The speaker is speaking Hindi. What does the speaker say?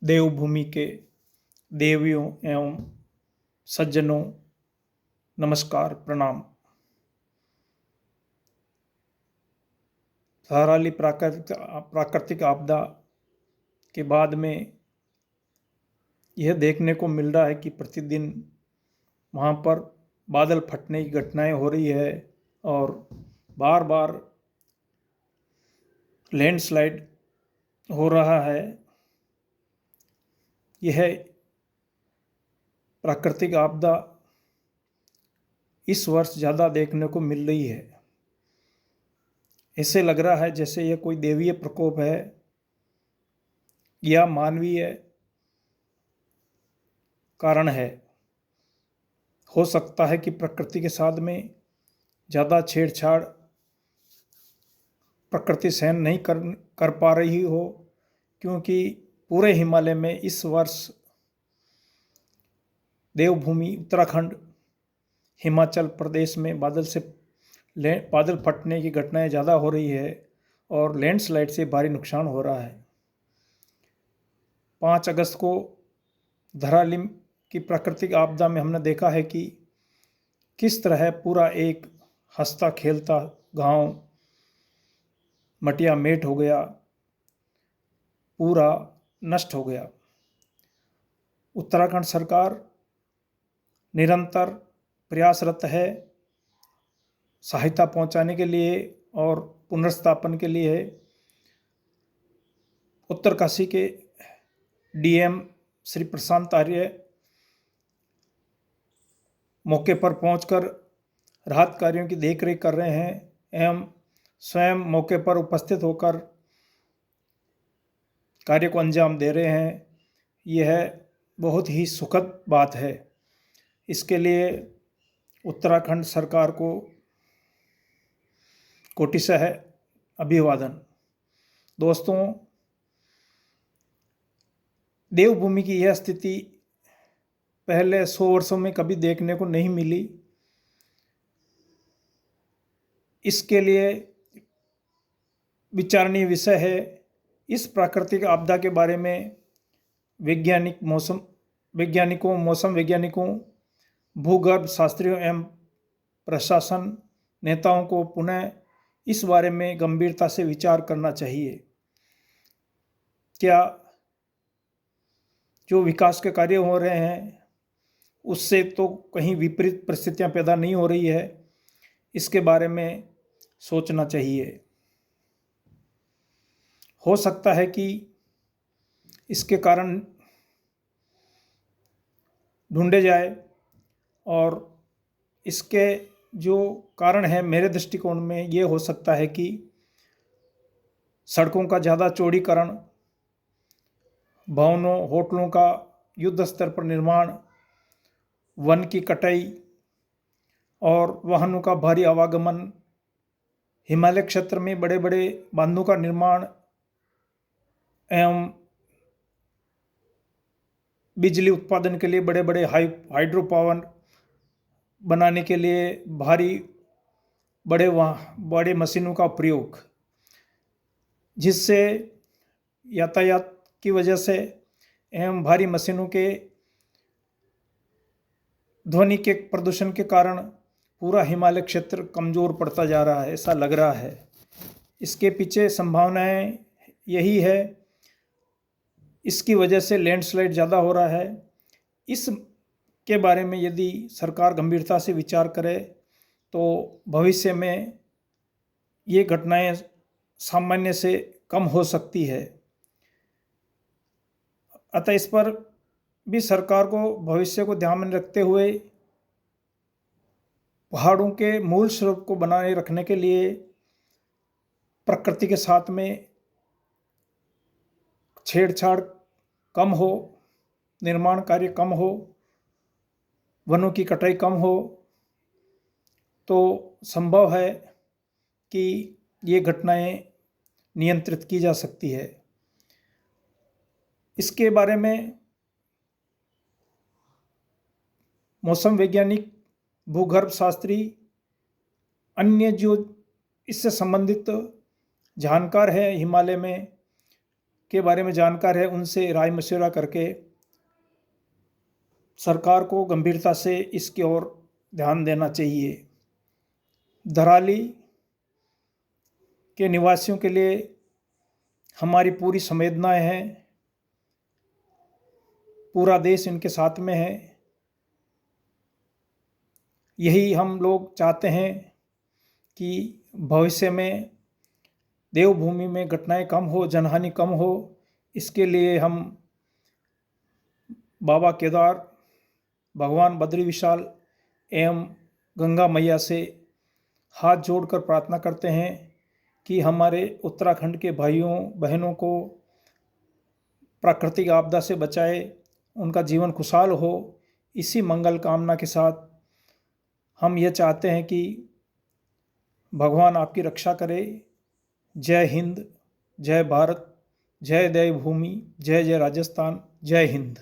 देवभूमि के देवियों एवं सज्जनों, नमस्कार, प्रणाम। थराली प्राकृतिक आपदा के बाद में यह देखने को मिल रहा है कि प्रतिदिन वहाँ पर बादल फटने की घटनाएं हो रही है और बार बार लैंडस्लाइड हो रहा है। यह प्राकृतिक आपदा इस वर्ष ज़्यादा देखने को मिल रही है। ऐसे लग रहा है जैसे यह कोई दैवीय प्रकोप है या मानवीय कारण है। हो सकता है कि प्रकृति के साथ में ज़्यादा छेड़छाड़ प्रकृति सहन नहीं कर पा रही हो, क्योंकि पूरे हिमालय में इस वर्ष देवभूमि उत्तराखंड, हिमाचल प्रदेश में बादल फटने की घटनाएं ज़्यादा हो रही है और लैंडस्लाइड से भारी नुकसान हो रहा है। 5 अगस्त को धराली की प्राकृतिक आपदा में हमने देखा है कि किस तरह पूरा एक हंसता खेलता गांव मटिया मेट हो गया, पूरा नष्ट हो गया। उत्तराखंड सरकार निरंतर प्रयासरत है सहायता पहुंचाने के लिए और पुनर्स्थापन के लिए। उत्तरकाशी के डीएम श्री प्रशांत आर्य मौके पर पहुंचकर राहत कार्यों की देखरेख कर रहे हैं एवं स्वयं मौके पर उपस्थित होकर कार्य को अंजाम दे रहे हैं। यह बहुत ही सुखद बात है। इसके लिए उत्तराखंड सरकार को कोटिशः अभिवादन। दोस्तों, देवभूमि की यह स्थिति पहले 100 वर्षों में कभी देखने को नहीं मिली। इसके लिए विचारणीय विषय है। इस प्राकृतिक आपदा के बारे में मौसम वैज्ञानिकों, भूगर्भ शास्त्रियों एवं प्रशासन नेताओं को पुनः इस बारे में गंभीरता से विचार करना चाहिए। क्या जो विकास के कार्य हो रहे हैं उससे तो कहीं विपरीत परिस्थितियां पैदा नहीं हो रही है, इसके बारे में सोचना चाहिए। हो सकता है कि इसके कारण ढूंढे जाए और इसके जो कारण है मेरे दृष्टिकोण में ये हो सकता है कि सड़कों का ज़्यादा चौड़ीकरण, भवनों होटलों का युद्ध स्तर पर निर्माण, वन की कटाई और वाहनों का भारी आवागमन, हिमालय क्षेत्र में बड़े बड़े बांधों का निर्माण एवं बिजली उत्पादन के लिए बड़े बड़े हाइड्रो पावर बनाने के लिए बड़े मशीनों का प्रयोग, जिससे यातायात की वजह से एवं भारी मशीनों के ध्वनि के प्रदूषण के कारण पूरा हिमालय क्षेत्र कमज़ोर पड़ता जा रहा है, ऐसा लग रहा है। इसके पीछे संभावनाएं यही है। इसकी वजह से लैंडस्लाइड ज़्यादा हो रहा है। इस के बारे में यदि सरकार गंभीरता से विचार करे तो भविष्य में ये घटनाएं सामान्य से कम हो सकती है। अतः इस पर भी सरकार को भविष्य को ध्यान में रखते हुए पहाड़ों के मूल स्वरूप को बनाए रखने के लिए प्रकृति के साथ में छेड़छाड़ कम हो, निर्माण कार्य कम हो, वनों की कटाई कम हो, तो संभव है कि ये घटनाएं नियंत्रित की जा सकती है। इसके बारे में मौसम वैज्ञानिक, भूगर्भ शास्त्री, अन्य जो इससे संबंधित जानकार है हिमालय में, के बारे में जानकार है उनसे राय मशविरा करके सरकार को गंभीरता से इसकी ओर ध्यान देना चाहिए। धराली के निवासियों के लिए हमारी पूरी संवेदनाएं हैं, पूरा देश इनके साथ में है। यही हम लोग चाहते हैं कि भविष्य में देवभूमि में घटनाएं कम हो, जनहानि कम हो। इसके लिए हम बाबा केदार, भगवान बद्री विशाल एवं गंगा मैया से हाथ जोड़कर प्रार्थना करते हैं कि हमारे उत्तराखंड के भाइयों बहनों को प्राकृतिक आपदा से बचाए, उनका जीवन खुशहाल हो। इसी मंगल कामना के साथ हम यह चाहते हैं कि भगवान आपकी रक्षा करे। जय हिंद, जय भारत, जय देवभूमि, जय जय राजस्थान, जय हिंद।